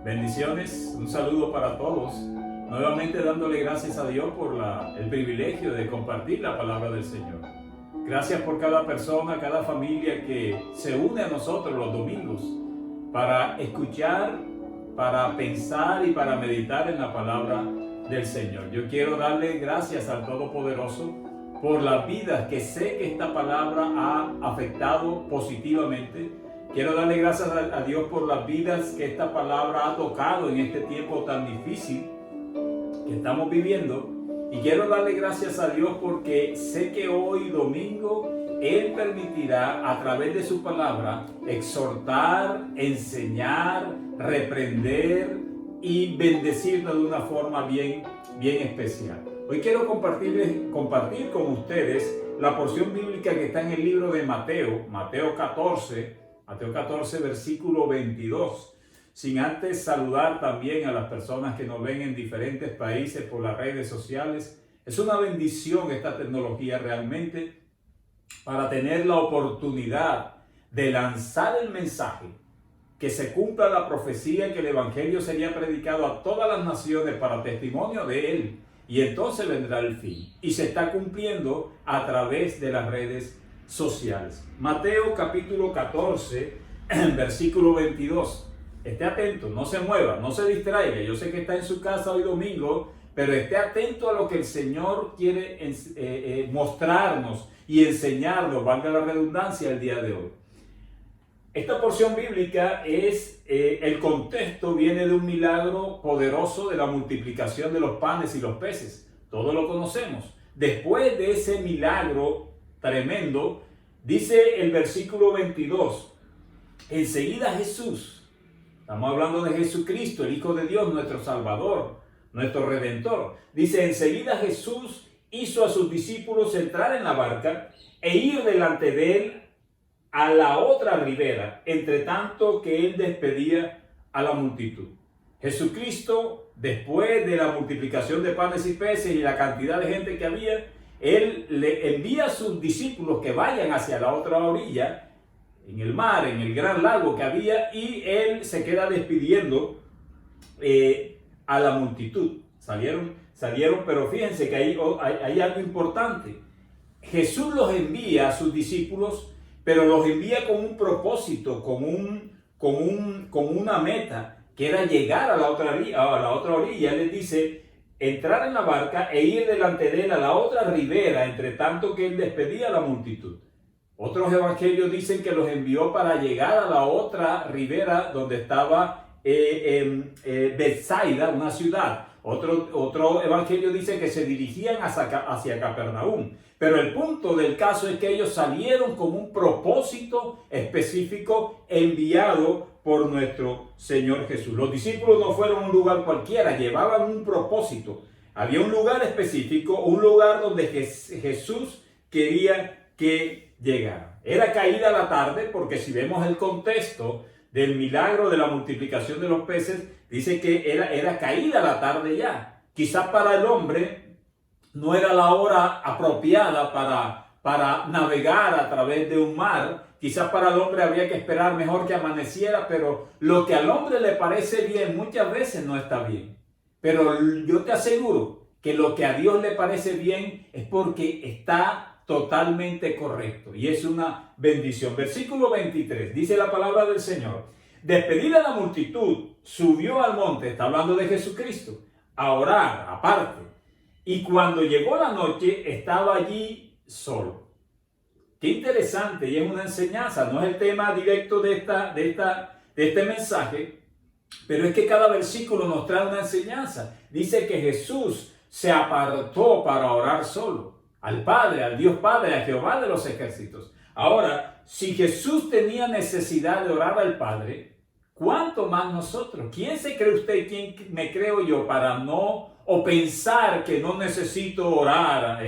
Bendiciones, un saludo para todos. Nuevamente dándole gracias a Dios por el privilegio de compartir la palabra del Señor. Gracias por cada persona, cada familia que se une a nosotros los domingos para escuchar, para pensar y para meditar en la palabra del Señor. Yo quiero darle gracias al Todopoderoso por las vidas que sé que esta palabra ha afectado positivamente. Quiero darle gracias a Dios por las vidas que esta palabra ha tocado en este tiempo tan difícil que estamos viviendo. Y quiero darle gracias a Dios porque sé que hoy domingo Él permitirá a través de su palabra exhortar, enseñar, reprender y bendecirnos de una forma bien especial. Hoy quiero compartir con ustedes la porción bíblica que está en el libro de Mateo 14, versículo 22. Sin antes saludar también a las personas que nos ven en diferentes países por las redes sociales. Es una bendición esta tecnología realmente para tener la oportunidad de lanzar el mensaje, que se cumpla la profecía que el evangelio sería predicado a todas las naciones para testimonio de él. Y entonces vendrá el fin. Y se está cumpliendo a través de las redes sociales. Mateo capítulo 14, versículo 22. Esté atento, no se mueva, no se distraiga. Yo sé que está en su casa hoy domingo, pero esté atento a lo que el Señor quiere mostrarnos y enseñarnos, valga la redundancia, el día de hoy. Esta porción bíblica el contexto viene de un milagro poderoso de la multiplicación de los panes y los peces. Todos lo conocemos. Después de ese milagro tremendo, dice el versículo 22, enseguida Jesús, estamos hablando de Jesucristo, el Hijo de Dios, nuestro Salvador, nuestro Redentor. Dice, enseguida Jesús hizo a sus discípulos entrar en la barca e ir delante de él a la otra ribera, entre tanto que él despedía a la multitud. Jesucristo, después de la multiplicación de panes y peces y la cantidad de gente que había, él le envía a sus discípulos que vayan hacia la otra orilla, en el mar, en el gran lago que había, y él se queda despidiendo a la multitud. Salieron, pero fíjense que hay algo importante. Jesús los envía a sus discípulos, pero los envía con un propósito, con una meta, que era llegar a la otra orilla. Él les dice, entrar en la barca e ir delante de él a la otra ribera, entre tanto que él despedía a la multitud. Otros evangelios dicen que los envió para llegar a la otra ribera donde estaba Betsaida, una ciudad. Otro evangelio dice que se dirigían hacia Capernaum. Pero el punto del caso es que ellos salieron con un propósito específico enviado por nuestro Señor Jesús. Los discípulos no fueron a un lugar cualquiera, llevaban un propósito. Había un lugar específico, un lugar donde Jesús quería que llegara. Era caída la tarde, porque si vemos el contexto del milagro de la multiplicación de los peces, dice que era caída la tarde ya. Quizás para el hombre no era la hora apropiada para navegar a través de un mar. Quizás para el hombre habría que esperar mejor que amaneciera, pero lo que al hombre le parece bien muchas veces no está bien. Pero yo te aseguro que lo que a Dios le parece bien es porque está totalmente correcto y es una bendición. Versículo 23, dice la palabra del Señor. Despedida la multitud, subió al monte, está hablando de Jesucristo, a orar aparte. Y cuando llegó la noche, estaba allí solo. Qué interesante, y es una enseñanza. No es el tema directo de este mensaje, pero es que cada versículo nos trae una enseñanza. Dice que Jesús se apartó para orar solo al Padre, al Dios Padre, a Jehová de los ejércitos. Ahora, si Jesús tenía necesidad de orar al Padre, ¿cuánto más nosotros? ¿Quién se cree usted y quién me creo yo para no, o pensar que no necesito orar,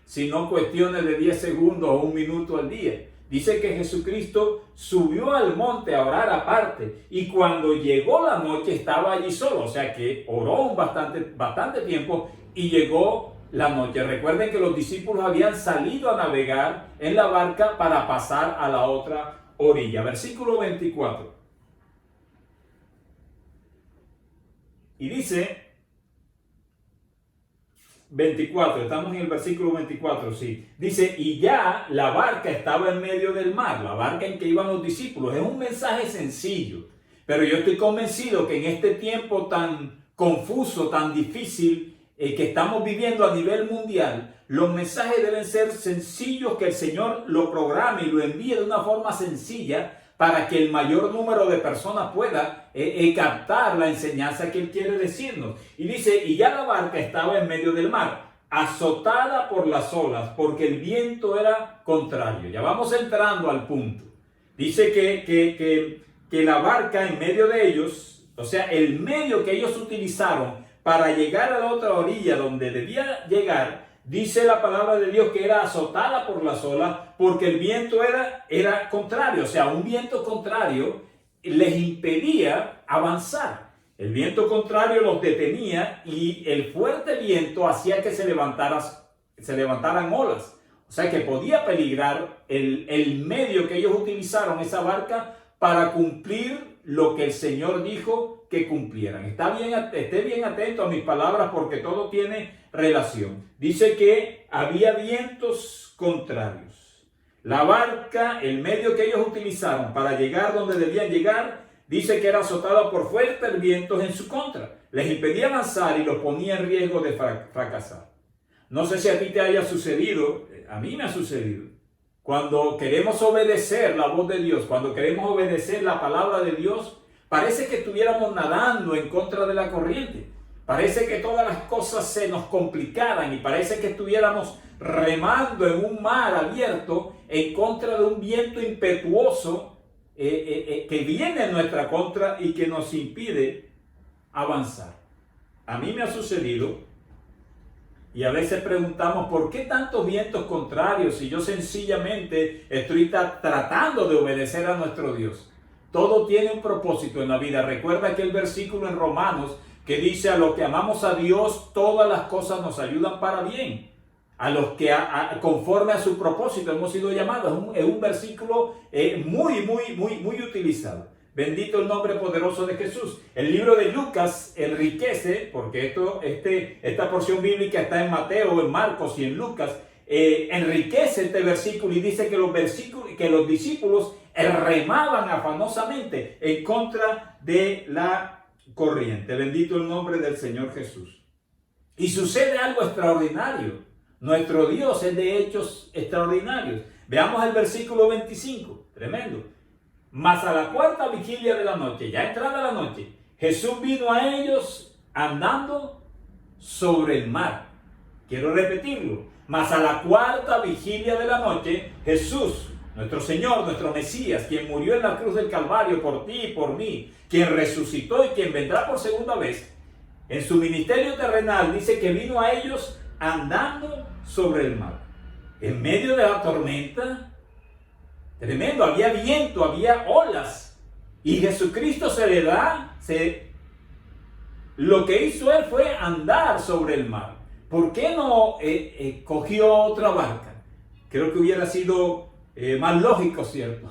sino cuestiones de 10 segundos o 1 minuto al día? Dice que Jesucristo subió al monte a orar aparte, y cuando llegó la noche estaba allí solo, o sea que oró bastante tiempo y llegó la noche. Recuerden que los discípulos habían salido a navegar en la barca para pasar a la otra orilla. Versículo 24. Y dice 24, estamos en el versículo 24, sí. Dice, y ya la barca estaba en medio del mar, la barca en que iban los discípulos. Es un mensaje sencillo, pero yo estoy convencido que en este tiempo tan confuso, tan difícil que estamos viviendo a nivel mundial, los mensajes deben ser sencillos, que el Señor lo programe y lo envíe de una forma sencilla para que el mayor número de personas pueda captar la enseñanza que Él quiere decirnos. Y dice, y ya la barca estaba en medio del mar, azotada por las olas, porque el viento era contrario. Ya vamos entrando al punto. Dice que la barca en medio de ellos, o sea, el medio que ellos utilizaron para llegar a la otra orilla donde debía llegar, dice la palabra de Dios que era azotada por las olas porque el viento era contrario. O sea, un viento contrario les impedía avanzar. El viento contrario los detenía y el fuerte viento hacía que se levantaran olas. O sea, que podía peligrar el medio que ellos utilizaron, esa barca, para cumplir lo que el Señor dijo que cumplieran. Esté bien atento a mis palabras porque todo tiene relación. Dice que había vientos contrarios. La barca, el medio que ellos utilizaron para llegar donde debían llegar, dice que era azotada por fuertes vientos en su contra. Les impedía avanzar y los ponía en riesgo de fracasar. No sé si a ti te haya sucedido, a mí me ha sucedido. Cuando queremos obedecer la voz de Dios, cuando queremos obedecer la palabra de Dios, parece que estuviéramos nadando en contra de la corriente. Parece que todas las cosas se nos complicaran y parece que estuviéramos remando en un mar abierto en contra de un viento impetuoso que viene en nuestra contra y que nos impide avanzar. A mí me ha sucedido. Y a veces preguntamos, ¿por qué tantos vientos contrarios si yo sencillamente estoy tratando de obedecer a nuestro Dios? Todo tiene un propósito en la vida. Recuerda aquel versículo en Romanos que dice, a los que amamos a Dios, todas las cosas nos ayudan para bien. A los que conforme a su propósito hemos sido llamados. Es un versículo muy utilizado. Bendito el nombre poderoso de Jesús. El libro de Lucas enriquece, porque esta porción bíblica está en Mateo, en Marcos y en Lucas, enriquece este versículo y dice que los discípulos remaban afanosamente en contra de la corriente. Bendito el nombre del Señor Jesús. Y sucede algo extraordinario. Nuestro Dios es de hechos extraordinarios. Veamos el versículo 25. Tremendo. Mas a la cuarta vigilia de la noche, ya entrada la noche, Jesús vino a ellos andando sobre el mar. Quiero repetirlo. Mas a la cuarta vigilia de la noche, Jesús, nuestro Señor, nuestro Mesías, quien murió en la cruz del Calvario por ti y por mí, quien resucitó y quien vendrá por segunda vez, en su ministerio terrenal dice que vino a ellos andando sobre el mar. En medio de la tormenta, tremendo, había viento, había olas. Y Jesucristo lo que hizo Él fue andar sobre el mar. ¿Por qué no cogió otra barca? Creo que hubiera sido más lógico, ¿cierto?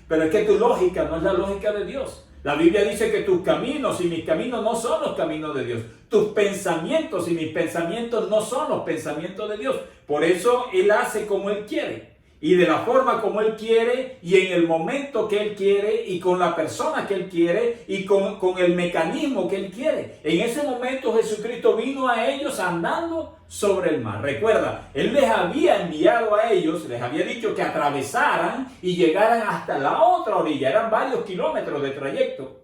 Pero es que tu lógica no es la lógica de Dios. La Biblia dice que tus caminos y mis caminos no son los caminos de Dios. Tus pensamientos y mis pensamientos no son los pensamientos de Dios. Por eso Él hace como Él quiere. Y de la forma como Él quiere, y en el momento que Él quiere, y con la persona que Él quiere, y con el mecanismo que Él quiere. En ese momento Jesucristo vino a ellos andando sobre el mar. Recuerda, Él les había enviado a ellos, les había dicho que atravesaran y llegaran hasta la otra orilla. Eran varios kilómetros de trayecto.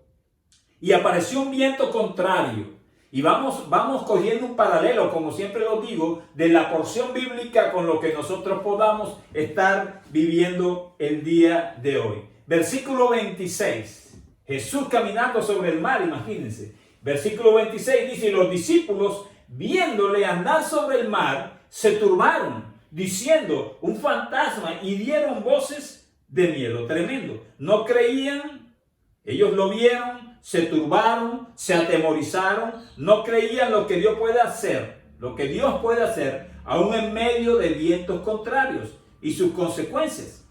Y apareció un viento contrario. Y vamos cogiendo un paralelo, como siempre lo digo, de la porción bíblica con lo que nosotros podamos estar viviendo el día de hoy. Versículo 26. Jesús caminando sobre el mar, imagínense. Versículo 26 dice, y los discípulos, viéndole andar sobre el mar, se turbaron, diciendo, un fantasma, y dieron voces de miedo. Tremendo. No creían, ellos lo vieron, se turbaron, se atemorizaron, no creían lo que Dios puede hacer, aún en medio de vientos contrarios y sus consecuencias.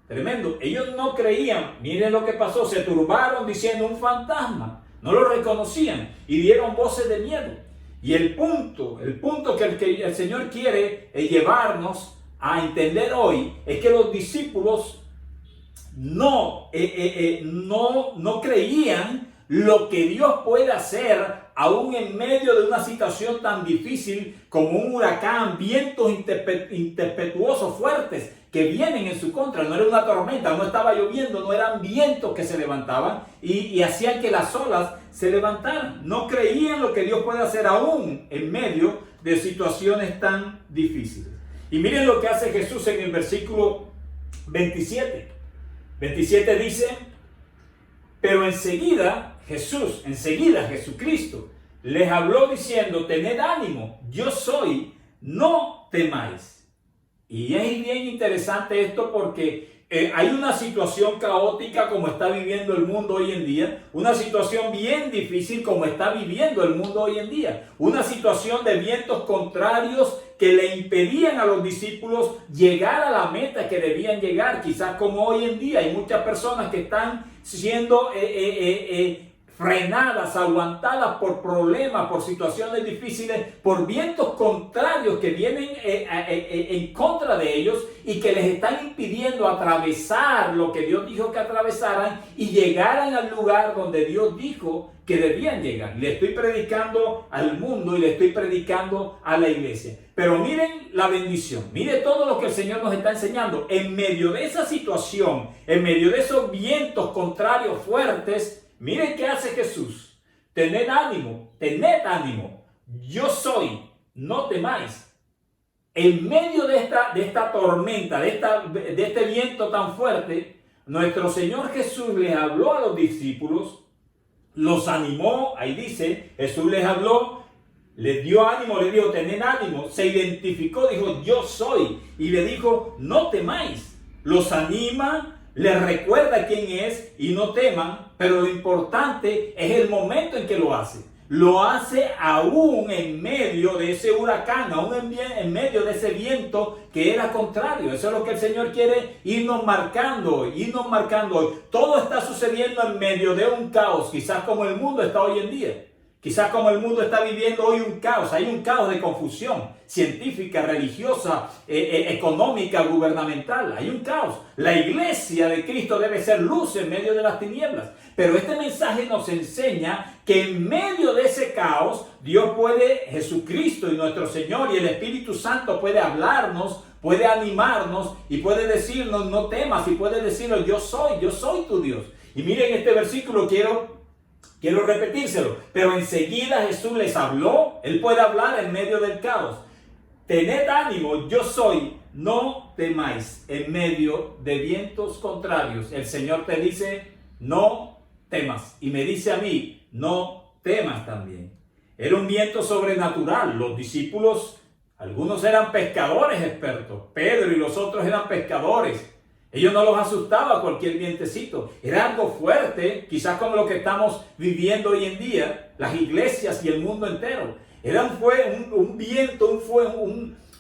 Tremendo, ellos no creían, miren lo que pasó, se turbaron diciendo un fantasma. no lo reconocían y dieron voces de miedo. Y el punto que el Señor quiere llevarnos a entender hoy es que los discípulos no creían lo que Dios puede hacer aún en medio de una situación tan difícil como un huracán, vientos impetuosos fuertes que vienen en su contra. No era una tormenta, no estaba lloviendo, no eran vientos que se levantaban y hacían que las olas se levantaran. No creían lo que Dios puede hacer aún en medio de situaciones tan difíciles. Y miren lo que hace Jesús en el versículo 27. 27 dice: pero enseguida Jesucristo les habló diciendo: tened ánimo, yo soy, no temáis. Y es bien interesante esto porque hay una situación caótica como está viviendo el mundo hoy en día, una situación bien difícil como está viviendo el mundo hoy en día, una situación de vientos contrarios que le impedían a los discípulos llegar a la meta que debían llegar. Quizás como hoy en día hay muchas personas que están siendo frenadas, aguantadas por problemas, por situaciones difíciles, por vientos contrarios que vienen en contra de ellos y que les están impidiendo atravesar lo que Dios dijo que atravesaran y llegaran al lugar donde Dios dijo que debían llegar. Le estoy predicando al mundo y le estoy predicando a la iglesia. Pero miren la bendición, miren todo lo que el Señor nos está enseñando. En medio de esa situación, en medio de esos vientos contrarios fuertes, miren qué hace Jesús. Tened ánimo, yo soy, no temáis. En medio de esta tormenta, de este viento tan fuerte, nuestro Señor Jesús les habló a los discípulos, los animó. Ahí dice, Jesús les habló, les dio ánimo, les dijo: tened ánimo. Se identificó, dijo: yo soy. Y le dijo: no temáis. Los anima, les recuerda quién es y no teman. Pero lo importante es el momento en que lo hace. Lo hace aún en medio de ese huracán, aún en medio de ese viento que era contrario. Eso es lo que el Señor quiere irnos marcando hoy. Todo está sucediendo en medio de un caos, quizás como el mundo está hoy en día. Quizás como el mundo está viviendo hoy un caos. Hay un caos de confusión científica, religiosa, económica, gubernamental. Hay un caos. La iglesia de Cristo debe ser luz en medio de las tinieblas. Pero este mensaje nos enseña que en medio de ese caos, Jesucristo y nuestro Señor y el Espíritu Santo puede hablarnos, puede animarnos y puede decirnos: no temas, y puede decirnos: yo soy tu Dios. Y miren este versículo, quiero repetírselo. Pero enseguida Jesús les habló. Él puede hablar en medio del caos. Tened ánimo, yo soy, no temáis. En medio de vientos contrarios, el Señor te dice: no temas. Y me dice a mí: no temas también. Era un viento sobrenatural. Los discípulos, algunos eran pescadores expertos. Pedro y los otros eran pescadores. Ellos no los asustaba cualquier vientecito. Era algo fuerte, quizás como lo que estamos viviendo hoy en día, las iglesias y el mundo entero. Fue un viento,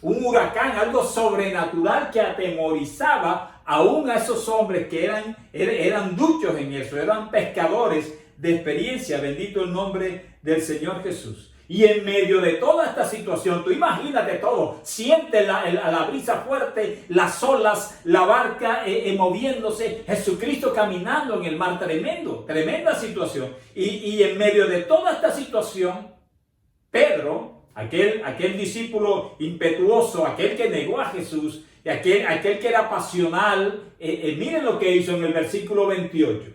un huracán, algo sobrenatural que atemorizaba aún a esos hombres que eran duchos en eso, eran pescadores de experiencia. Bendito el nombre del Señor Jesús. Y en medio de toda esta situación, tú imagínate todo, siente la brisa fuerte, las olas, la barca moviéndose, Jesucristo caminando en el mar, tremenda situación. Y en medio de toda esta situación, Pedro, aquel discípulo impetuoso, aquel que negó a Jesús, y aquel que era pasional, miren lo que hizo en el versículo 28.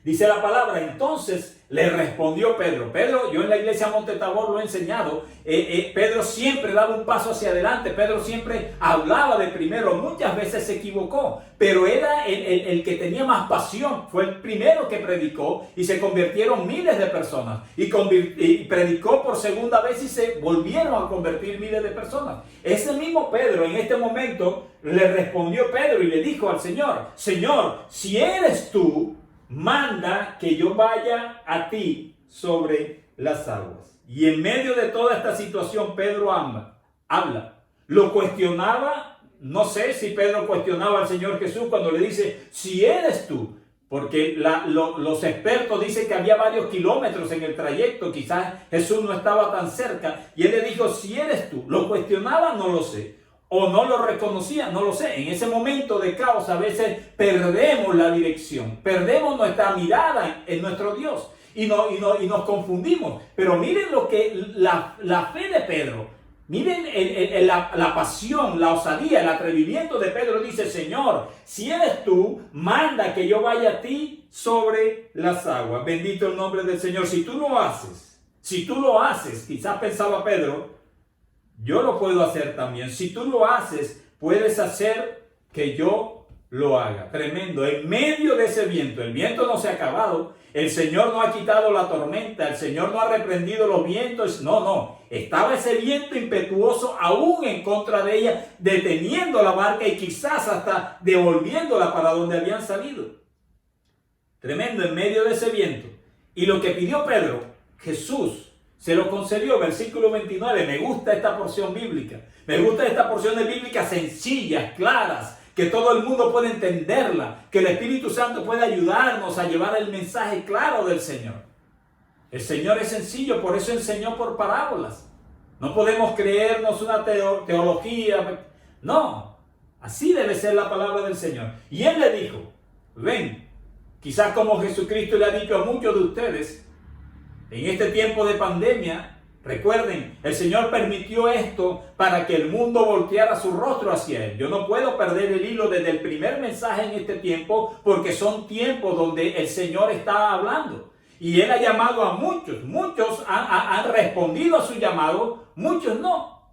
Dice la palabra: entonces le respondió Pedro. Yo en la iglesia Monte Tabor lo he enseñado. Pedro siempre daba un paso hacia adelante. Pedro siempre hablaba de primero. Muchas veces se equivocó, pero era el que tenía más pasión. Fue el primero que predicó y se convirtieron miles de personas. Y predicó por segunda vez y se volvieron a convertir miles de personas. Ese mismo Pedro en este momento le respondió Pedro y le dijo al Señor: Señor, si eres tú, manda que yo vaya a ti sobre las aguas. Y en medio de toda esta situación, Pedro habla. Lo cuestionaba. No sé si Pedro cuestionaba al Señor Jesús cuando le dice: si eres tú, porque los expertos dicen que había varios kilómetros en el trayecto, quizás Jesús no estaba tan cerca, y él le dijo, si eres tú. Lo cuestionaba, no lo sé, o no lo reconocía, no lo sé. En ese momento de caos a veces perdemos la dirección, perdemos nuestra mirada en nuestro Dios, y nos confundimos. Pero miren lo que la fe de Pedro. Miren la pasión, la osadía, el atrevimiento de Pedro. Dice, Señor, si eres tú, manda que yo vaya a ti sobre las aguas. Bendito el nombre del Señor. Si tú lo haces, quizás pensaba Pedro, yo lo puedo hacer también. Si tú lo haces, puedes hacer que yo lo haga. Tremendo. En medio de ese viento, el viento no se ha acabado. El Señor no ha quitado la tormenta. El Señor no ha reprendido los vientos. No. Estaba ese viento impetuoso aún en contra de ella, deteniendo la barca y quizás hasta devolviéndola para donde habían salido. Tremendo, en medio de ese viento. Y lo que pidió Pedro, Jesús se lo concedió. Versículo 29. Me gusta esta porción bíblica. Me gusta esta porción de bíblica sencillas, claras, que todo el mundo puede entenderla, que el Espíritu Santo puede ayudarnos a llevar el mensaje claro del Señor. El Señor es sencillo, por eso enseñó por parábolas. No podemos creernos una teología. No, así debe ser la palabra del Señor. Y Él le dijo, ven, quizás como Jesucristo le ha dicho a muchos de ustedes, en este tiempo de pandemia, recuerden, el Señor permitió esto para que el mundo volteara su rostro hacia Él. Yo no puedo perder el hilo desde el primer mensaje en este tiempo, porque son tiempos donde el Señor está hablando. Y Él ha llamado a muchos. Muchos han respondido a su llamado, muchos no.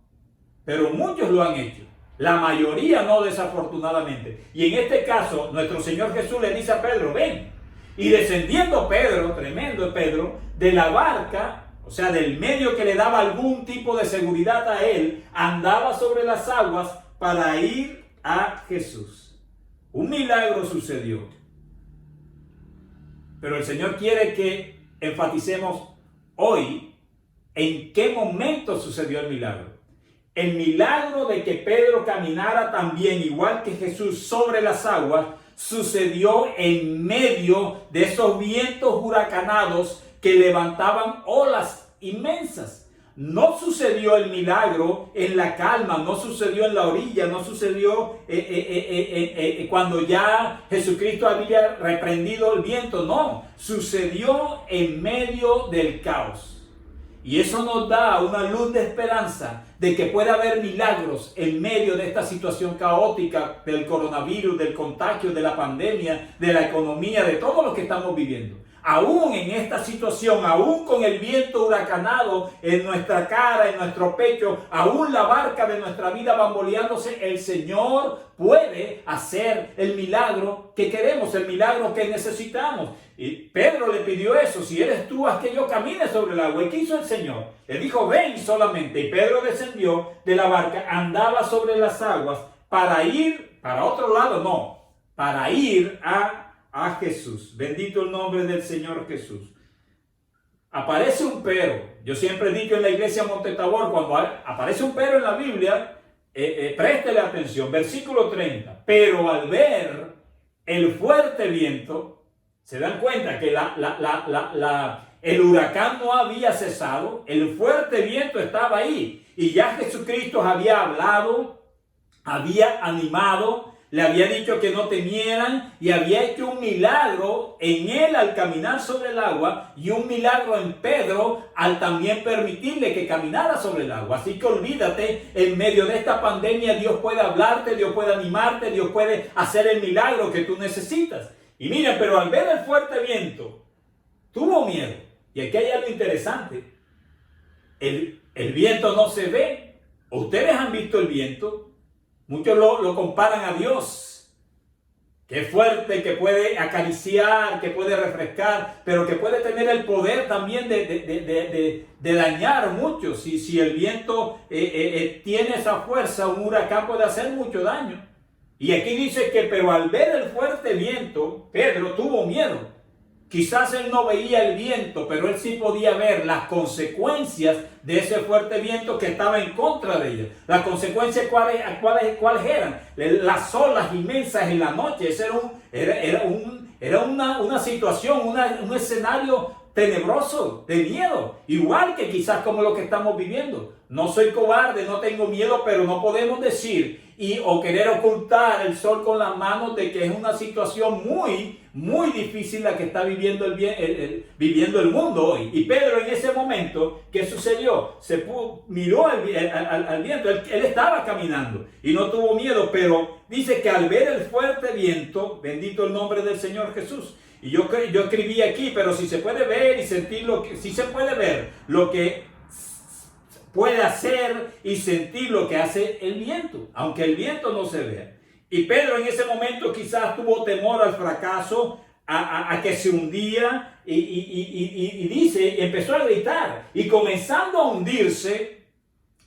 Pero muchos lo han hecho. La mayoría no, desafortunadamente. Y en este caso, nuestro Señor Jesús le dice a Pedro, ven. Y descendiendo Pedro, tremendo Pedro, de la barca, o sea, del medio que le daba algún tipo de seguridad a él, andaba sobre las aguas para ir a Jesús. Un milagro sucedió. Pero el Señor quiere que enfaticemos hoy en qué momento sucedió el milagro. El milagro de que Pedro caminara también, igual que Jesús, sobre las aguas, sucedió en medio de esos vientos huracanados que levantaban olas inmensas. No sucedió el milagro en la calma, no sucedió en la orilla, no sucedió cuando ya Jesucristo había reprendido el viento. No, sucedió en medio del caos. Y eso nos da una luz de esperanza de que puede haber milagros en medio de esta situación caótica del coronavirus, del contagio, de la pandemia, de la economía, de todo lo que estamos viviendo. Aún en esta situación, aún con el viento huracanado en nuestra cara, en nuestro pecho, aún la barca de nuestra vida bamboleándose, el Señor puede hacer el milagro que queremos, el milagro que necesitamos. Y Pedro le pidió eso, si eres tú, haz que yo camine sobre el agua. ¿Y qué hizo el Señor? Le dijo, ven solamente. Y Pedro descendió de la barca, andaba sobre las aguas para ir, para otro lado, no, para ir a Jesús. Bendito el nombre del Señor Jesús. Aparece un pero. Yo siempre he dicho en la iglesia Montetabor, cuando aparece un pero en la Biblia, préstele atención. Versículo 30. Pero al ver el fuerte viento, se dan cuenta que el huracán no había cesado, el fuerte viento estaba ahí. Y ya Jesucristo había hablado, había animado, le había dicho que no temieran y había hecho un milagro en él al caminar sobre el agua y un milagro en Pedro al también permitirle que caminara sobre el agua. Así que olvídate, en medio de esta pandemia Dios puede hablarte, Dios puede animarte, Dios puede hacer el milagro que tú necesitas. Y miren, pero al ver el fuerte viento, tuvo miedo. Y aquí hay algo interesante. El viento no se ve. ¿Ustedes han visto el viento? Muchos lo comparan a Dios, que es fuerte, que puede acariciar, que puede refrescar, pero que puede tener el poder también de dañar mucho. Si el viento tiene esa fuerza, un huracán puede hacer mucho daño. Y aquí dice que, pero al ver el fuerte viento, Pedro tuvo miedo. Quizás él no veía el viento, pero él sí podía ver las consecuencias de ese fuerte viento que estaba en contra de ellos. Las consecuencias, ¿cuáles eran? Las olas inmensas en la noche. Ese era era una situación, un escenario tenebroso, de miedo, igual que quizás como lo que estamos viviendo. No soy cobarde, no tengo miedo, pero no podemos decir o querer ocultar el sol con las manos de que es una situación muy difícil la que está viviendo viviendo el mundo hoy. Y Pedro en ese momento, ¿qué sucedió? Miró al viento, él estaba caminando y no tuvo miedo, pero dice que al ver el fuerte viento, bendito el nombre del Señor Jesús. Y yo escribí aquí, pero si se puede ver y sentir si se puede ver lo que puede hacer y sentir lo que hace el viento, aunque el viento no se vea. Y Pedro en ese momento quizás tuvo temor al fracaso, a que se hundía y dice, empezó a gritar. Y comenzando a hundirse,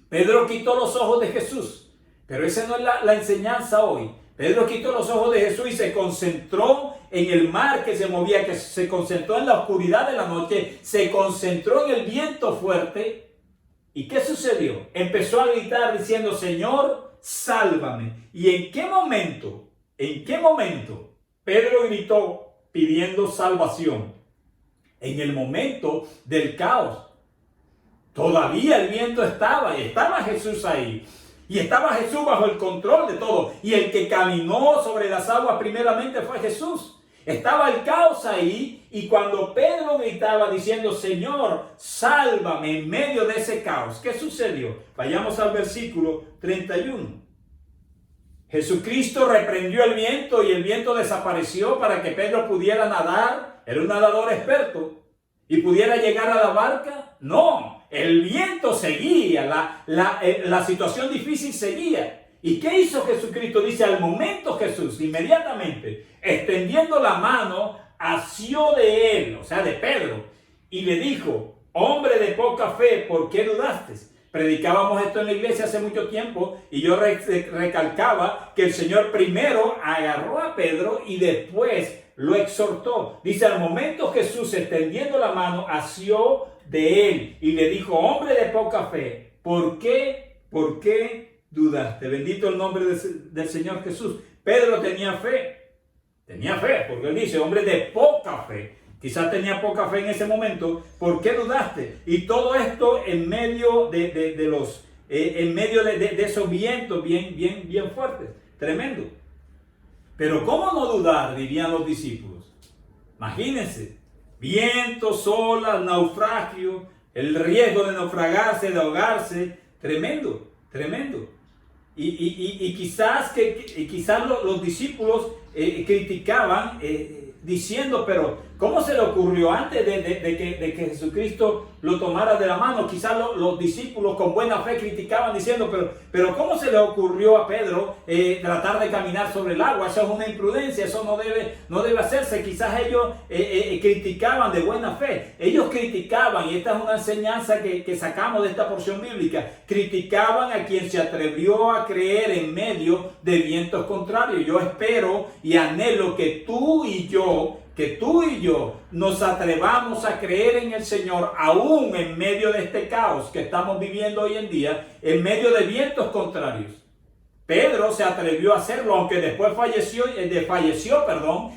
Pedro quitó los ojos de Jesús. Pero esa no es la enseñanza hoy. Pedro quitó los ojos de Jesús y se concentró en el mar que se movía, que se concentró en la oscuridad de la noche, se concentró en el viento fuerte. ¿Y qué sucedió? Empezó a gritar diciendo, Señor, sálvame. ¿Y en qué momento Pedro gritó pidiendo salvación? En el momento del caos. Todavía el viento estaba y estaba Jesús ahí. Y estaba Jesús bajo el control de todo. Y el que caminó sobre las aguas primeramente fue Jesús. Estaba el caos ahí y cuando Pedro gritaba diciendo, Señor, sálvame en medio de ese caos, ¿qué sucedió? Vayamos al versículo 31. Jesucristo reprendió el viento y el viento desapareció para que Pedro pudiera nadar. Era un nadador experto y pudiera llegar a la barca. No, el viento seguía, la situación difícil seguía. ¿Y qué hizo Jesucristo? Dice, al momento Jesús, inmediatamente, extendiendo la mano, asió de él, o sea, de Pedro, y le dijo, hombre de poca fe, ¿por qué dudaste? Predicábamos esto en la iglesia hace mucho tiempo y yo recalcaba que el Señor primero agarró a Pedro y después lo exhortó. Dice, al momento Jesús, extendiendo la mano, asió de él y le dijo, hombre de poca fe, ¿por qué dudaste? Bendito el nombre del Señor Jesús. Pedro tenía fe, porque él dice, hombre de poca fe. Quizás tenía poca fe en ese momento. ¿Por qué dudaste? Y todo esto en medio de esos vientos bien fuertes, tremendo. Pero ¿cómo no dudar? Dirían los discípulos. Imagínense, vientos, olas, naufragio, el riesgo de naufragarse, de ahogarse, tremendo. Y quizás los discípulos criticaban diciendo, pero ¿cómo se le ocurrió antes de que Jesucristo lo tomara de la mano? Quizás los discípulos con buena fe criticaban diciendo, pero ¿cómo se le ocurrió a Pedro tratar de caminar sobre el agua? Eso es una imprudencia, eso no debe hacerse. Quizás ellos criticaban de buena fe. Ellos criticaban, y esta es una enseñanza que sacamos de esta porción bíblica, criticaban a quien se atrevió a creer en medio de vientos contrarios. Yo espero y anhelo que tú y yo nos atrevamos a creer en el Señor aún en medio de este caos que estamos viviendo hoy en día, en medio de vientos contrarios. Pedro se atrevió a hacerlo, aunque después falleció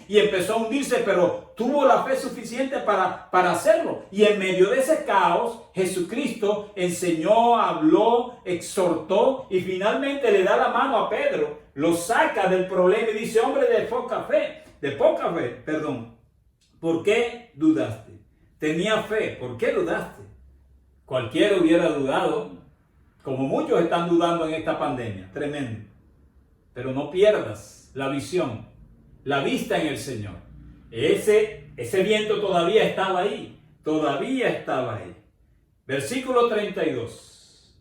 y empezó a hundirse, pero tuvo la fe suficiente para hacerlo. Y en medio de ese caos, Jesucristo enseñó, habló, exhortó y finalmente le da la mano a Pedro, lo saca del problema y dice, hombre de poca fe, ¿por qué dudaste? Tenía fe, ¿por qué dudaste? Cualquiera hubiera dudado, como muchos están dudando en esta pandemia, tremendo. Pero no pierdas la visión, la vista en el Señor. Ese viento todavía estaba ahí. Versículo 32.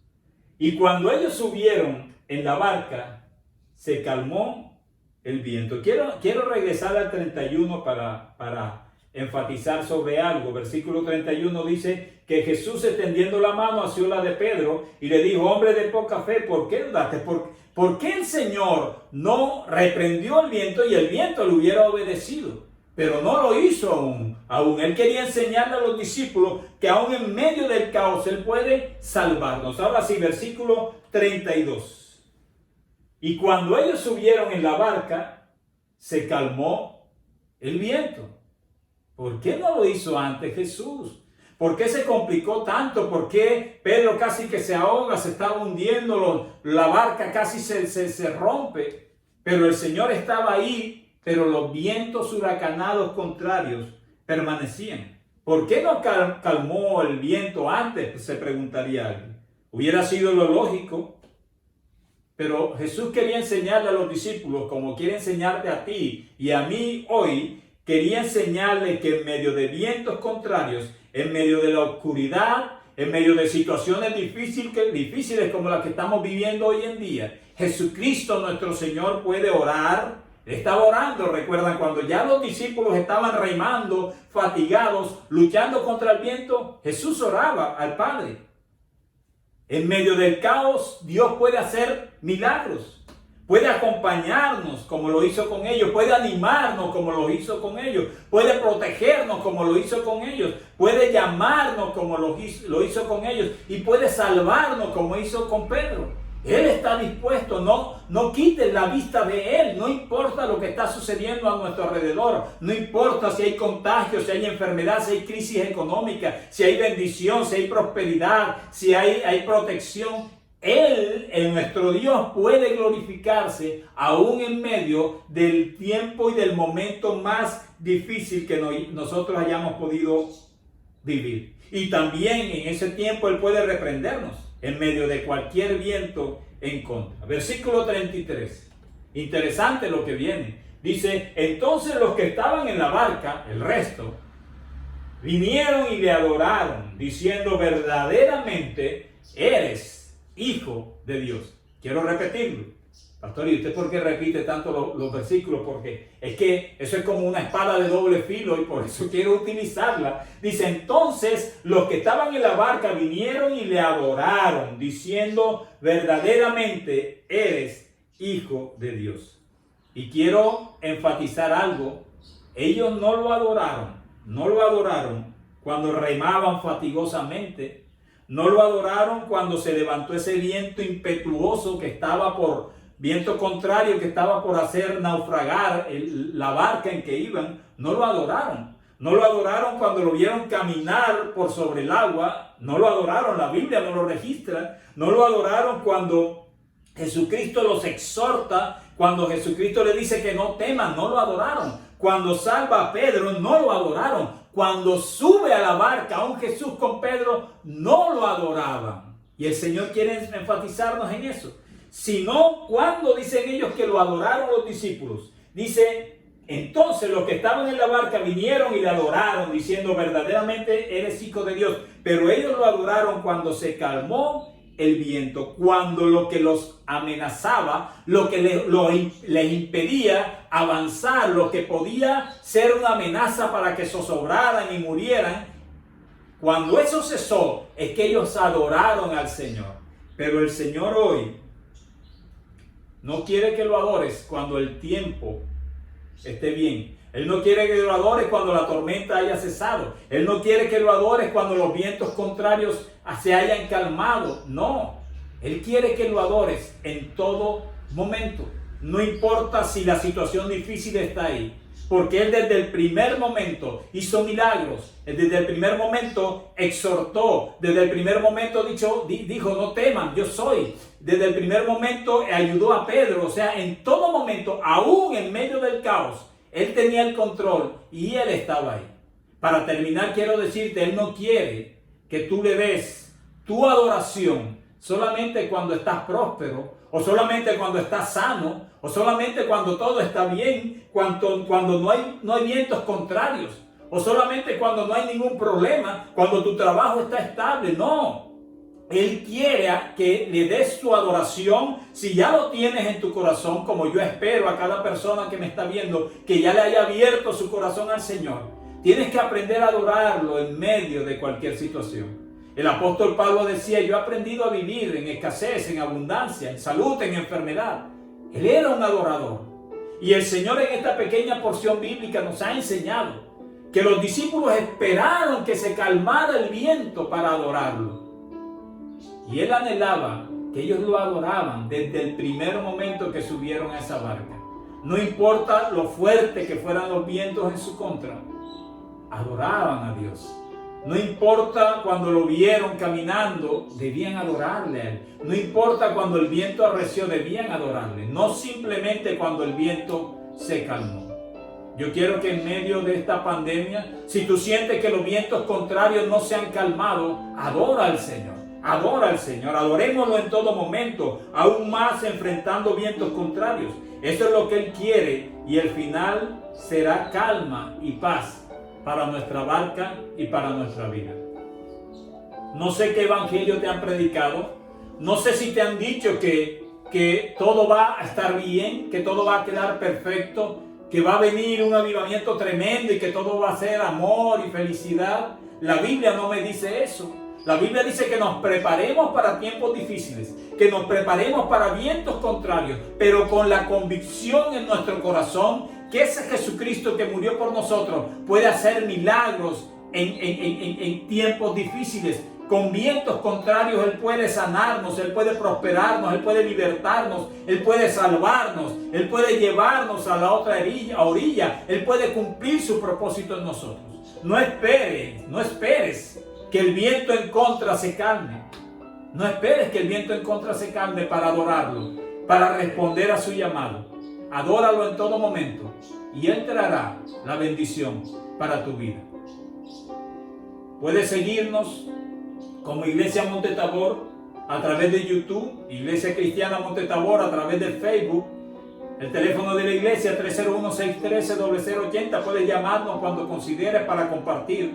Y cuando ellos subieron en la barca, se calmó el viento. Quiero regresar al 31 para enfatizar sobre algo. Versículo 31 dice que Jesús, extendiendo la mano, asió la de Pedro y le dijo, hombre de poca fe, ¿por qué dudaste? ¿Por qué el Señor no reprendió el viento y el viento le hubiera obedecido? Pero no lo hizo aún. Él quería enseñarle a los discípulos que aún en medio del caos Él puede salvarnos. Ahora sí, versículo 32. Y cuando ellos subieron en la barca, se calmó el viento. ¿Por qué no lo hizo antes Jesús? ¿Por qué se complicó tanto? ¿Por qué Pedro casi que se ahoga, se estaba hundiendo, la barca casi se rompe? Pero el Señor estaba ahí, pero los vientos huracanados contrarios permanecían. ¿Por qué no calmó el viento antes? Se preguntaría alguien. Hubiera sido lo lógico. Pero Jesús quería enseñarle a los discípulos, como quiere enseñarte a ti y a mí hoy, quería enseñarle que en medio de vientos contrarios, en medio de la oscuridad, en medio de situaciones difíciles como las que estamos viviendo hoy en día, Jesucristo nuestro Señor puede orar. Estaba orando, recuerdan, cuando ya los discípulos estaban remando, fatigados, luchando contra el viento, Jesús oraba al Padre. En medio del caos, Dios puede hacer milagros. Puede acompañarnos como lo hizo con ellos. Puede animarnos como lo hizo con ellos. Puede protegernos como lo hizo con ellos. Puede llamarnos como lo hizo con ellos. Y puede salvarnos como hizo con Pedro. Él está dispuesto, no quites la vista de Él, no importa lo que está sucediendo a nuestro alrededor, no importa si hay contagios, si hay enfermedad, si hay crisis económica, si hay bendición, si hay prosperidad, si hay protección. Él, nuestro Dios, puede glorificarse aún en medio del tiempo y del momento más difícil que nosotros hayamos podido vivir. Y también en ese tiempo Él puede reprendernos en medio de cualquier viento en contra. Versículo 33. Interesante lo que viene. Dice, entonces los que estaban en la barca, el resto, vinieron y le adoraron, diciendo, verdaderamente eres Hijo de Dios. Quiero repetirlo. Pastor, ¿y usted por qué repite tanto los versículos? Porque es que eso es como una espada de doble filo y por eso quiero utilizarla. Dice, entonces los que estaban en la barca vinieron y le adoraron, diciendo, verdaderamente eres Hijo de Dios. Y quiero enfatizar algo. Ellos no lo adoraron cuando remaban fatigosamente. No lo adoraron cuando se levantó ese viento impetuoso viento contrario que estaba por hacer naufragar la barca en que iban. No lo adoraron. No lo adoraron cuando lo vieron caminar por sobre el agua. No lo adoraron. La Biblia no lo registra. No lo adoraron cuando Jesucristo los exhorta. Cuando Jesucristo le dice que no teman. No lo adoraron. Cuando salva a Pedro. No lo adoraron. Cuando sube a la barca, aún Jesús con Pedro, no lo adoraban. Y el Señor quiere enfatizarnos en eso. Sino cuando dicen ellos que lo adoraron los discípulos. Dice, entonces los que estaban en la barca vinieron y le adoraron, diciendo, verdaderamente eres Hijo de Dios. Pero ellos lo adoraron cuando se calmó el viento, cuando lo que los amenazaba, lo que les impedía avanzar, lo que podía ser una amenaza para que zozobraran y murieran, cuando eso cesó, es que ellos adoraron al Señor. Pero el Señor hoy no quiere que lo adores cuando el tiempo esté bien. Él no quiere que lo adores cuando la tormenta haya cesado. Él no quiere que lo adores cuando los vientos contrarios se hayan calmado. No. Él quiere que lo adores en todo momento. No importa si la situación difícil está ahí. Porque Él desde el primer momento hizo milagros. Él desde el primer momento exhortó. Desde el primer momento dijo, no teman, yo soy. Desde el primer momento ayudó a Pedro. O sea, en todo momento, aún en medio del caos, Él tenía el control y Él estaba ahí. Para terminar, quiero decirte, Él no quiere que tú le des tu adoración solamente cuando estás próspero, o solamente cuando estás sano, o solamente cuando todo está bien, cuando no hay vientos contrarios, o solamente cuando no hay ningún problema, cuando tu trabajo está estable. No. Él quiere que le des tu adoración, si ya lo tienes en tu corazón, como yo espero a cada persona que me está viendo, que ya le haya abierto su corazón al Señor. Tienes que aprender a adorarlo en medio de cualquier situación. El apóstol Pablo decía, yo he aprendido a vivir en escasez, en abundancia, en salud, en enfermedad. Él era un adorador. Y el Señor en esta pequeña porción bíblica nos ha enseñado que los discípulos esperaron que se calmara el viento para adorarlo. Y Él anhelaba que ellos lo adoraban desde el primer momento que subieron a esa barca. No importa lo fuerte que fueran los vientos en su contra, adoraban a Dios. No importa cuando lo vieron caminando, debían adorarle a Él. No importa cuando el viento arreció, debían adorarle. No simplemente cuando el viento se calmó. Yo quiero que en medio de esta pandemia, si tú sientes que los vientos contrarios no se han calmado, adora al Señor. Adora al Señor. Adorémoslo en todo momento, aún más enfrentando vientos contrarios. Eso es lo que Él quiere y el final será calma y paz para nuestra barca y para nuestra vida. No sé qué evangelio te han predicado. No sé si te han dicho que todo va a estar bien, que todo va a quedar perfecto, que va a venir un avivamiento tremendo y que todo va a ser amor y felicidad. La Biblia no me dice eso. La Biblia dice que nos preparemos para tiempos difíciles, que nos preparemos para vientos contrarios, pero con la convicción en nuestro corazón que ese Jesucristo que murió por nosotros puede hacer milagros en tiempos difíciles. Con vientos contrarios Él puede sanarnos, Él puede prosperarnos, Él puede libertarnos, Él puede salvarnos, Él puede llevarnos a la otra orilla, Él puede cumplir su propósito en nosotros. No esperes que el viento en contra se calme. No esperes que el viento en contra se calme para adorarlo, para responder a su llamado. Adóralo en todo momento y Él traerá la bendición para tu vida. Puedes seguirnos como Iglesia Monte Tabor a través de YouTube, Iglesia Cristiana Monte Tabor a través de Facebook. El teléfono de la iglesia 301-613-0080. Puedes llamarnos cuando consideres para compartir.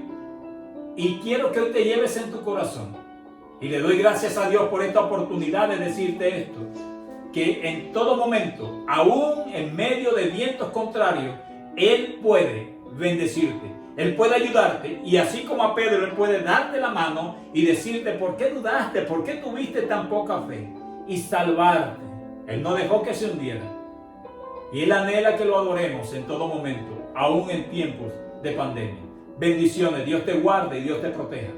Y quiero que hoy te lleves en tu corazón. Y le doy gracias a Dios por esta oportunidad de decirte esto. Que en todo momento, aún en medio de vientos contrarios, Él puede bendecirte. Él puede ayudarte. Y así como a Pedro, Él puede darte la mano y decirte por qué dudaste, por qué tuviste tan poca fe. Y salvarte. Él no dejó que se hundiera. Y Él anhela que lo adoremos en todo momento, aún en tiempos de pandemia. Bendiciones. Dios te guarde y Dios te proteja.